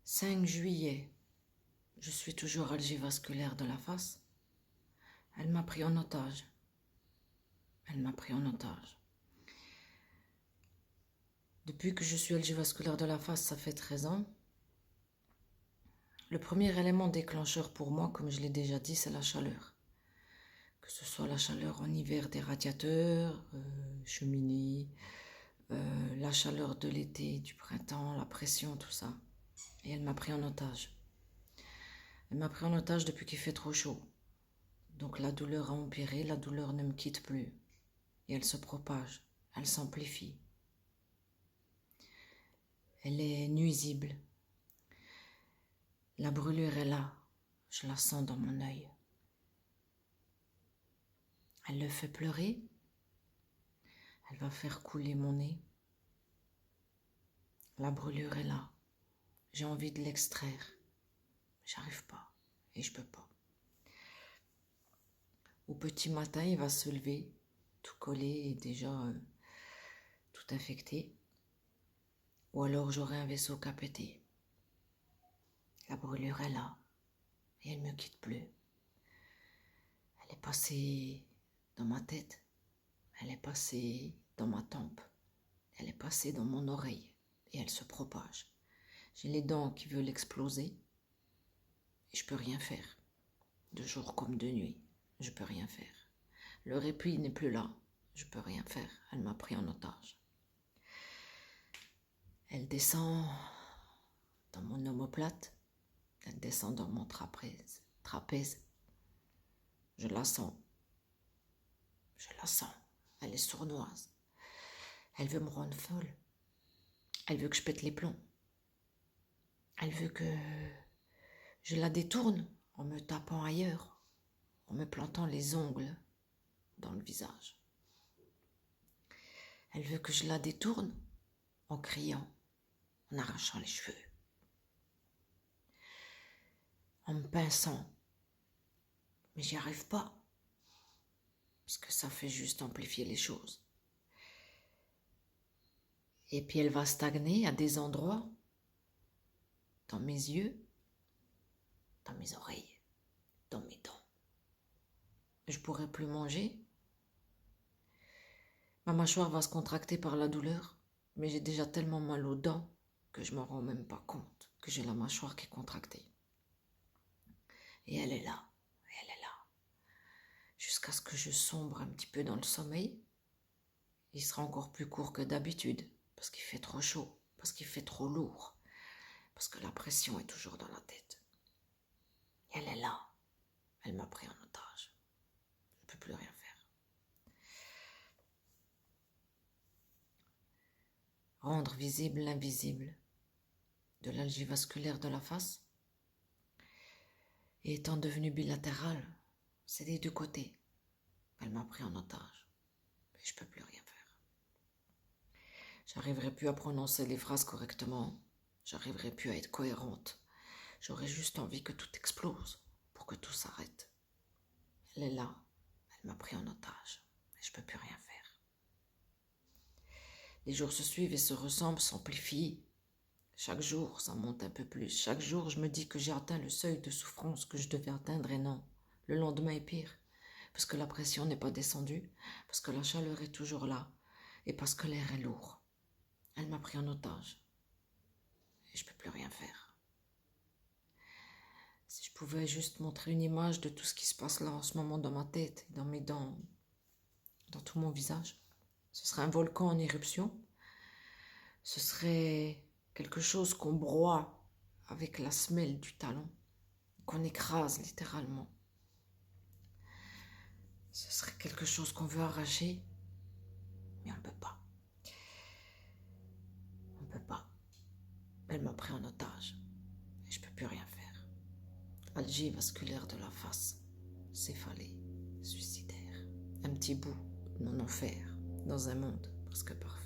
5 juillet. Je suis toujours algivasculaire de la face. Elle m'a pris en otage. Elle m'a pris en otage. Depuis que je suis algivasculaire de la face, ça fait 13 ans. Le premier élément déclencheur pour moi, comme je l'ai déjà dit, c'est la chaleur. Que ce soit la chaleur en hiver des radiateurs, cheminées, la chaleur de l'été, du printemps, la pression, tout ça. Et elle m'a pris en otage. Elle m'a pris en otage depuis qu'il fait trop chaud. Donc la douleur a empiré, la douleur ne me quitte plus. Et elle se propage, elle s'amplifie. Elle est nuisible. La brûlure est là, je la sens dans mon œil. Elle le fait pleurer, elle va faire couler mon nez. La brûlure est là, j'ai envie de l'extraire. J'arrive pas et je peux pas. Au petit matin, il va se lever, tout collé et déjà tout infecté. Ou alors j'aurai un vaisseau qui a pété. La brûlure est là et elle ne me quitte plus. Elle est passée dans ma tête, elle est passée dans ma tempe, elle est passée dans mon oreille et elle se propage. J'ai les dents qui veulent exploser et je peux rien faire. De jour comme de nuit, je peux rien faire. Le répit n'est plus là, je peux rien faire. Elle m'a pris en otage. Elle descend dans mon omoplate, elle descend dans mon trapèze. Je la sens. Je la sens. Elle est sournoise. Elle veut me rendre folle. Elle veut que je pète les plombs. Elle veut que je la détourne en me tapant ailleurs, en me plantant les ongles dans le visage. Elle veut que je la détourne en criant, en arrachant les cheveux, en me pinçant. Mais j'y arrive pas, parce que ça fait juste amplifier les choses. Et puis elle va stagner à des endroits, dans mes yeux, dans mes oreilles, dans mes dents. Je pourrai plus manger. Ma mâchoire va se contracter par la douleur, mais j'ai déjà tellement mal aux dents que je m'en rends même pas compte que j'ai la mâchoire qui est contractée. Et elle est là, jusqu'à ce que je sombre un petit peu dans le sommeil. Il sera encore plus court que d'habitude, parce qu'il fait trop chaud, parce qu'il fait trop lourd, parce que la pression est toujours dans la tête. Et elle est là, elle m'a pris en otage. Je ne peux plus rien faire. Rendre visible l'invisible de l'algivasculaire de la face. Et étant devenue bilatérale, c'est des deux côtés. Elle m'a pris en otage. Et je ne peux plus rien faire. J'arriverai plus à prononcer les phrases correctement. J'arriverai plus à être cohérente. J'aurais juste envie que tout explose pour que tout s'arrête. Elle est là. Elle m'a pris en otage. Et je ne peux plus rien faire. Les jours se suivent et se ressemblent, s'amplifient. Chaque jour, ça monte un peu plus. Chaque jour, je me dis que j'ai atteint le seuil de souffrance que je devais atteindre et non. Le lendemain est pire. Parce que la pression n'est pas descendue. Parce que la chaleur est toujours là. Et parce que l'air est lourd. Elle m'a pris en otage. Et je ne peux plus rien faire. Si je pouvais juste montrer une image de tout ce qui se passe là en ce moment dans ma tête, dans mes dents, dans tout mon visage, ce serait un volcan en éruption. Ce serait quelque chose qu'on broie avec la semelle du talon, qu'on écrase littéralement. Ce serait quelque chose qu'on veut arracher, mais on ne peut pas. On ne peut pas. Elle m'a pris en otage et je ne peux plus rien faire. Algivasculaire de la face, céphalée, suicidaire. Un petit bout de mon enfer dans un monde presque parfait.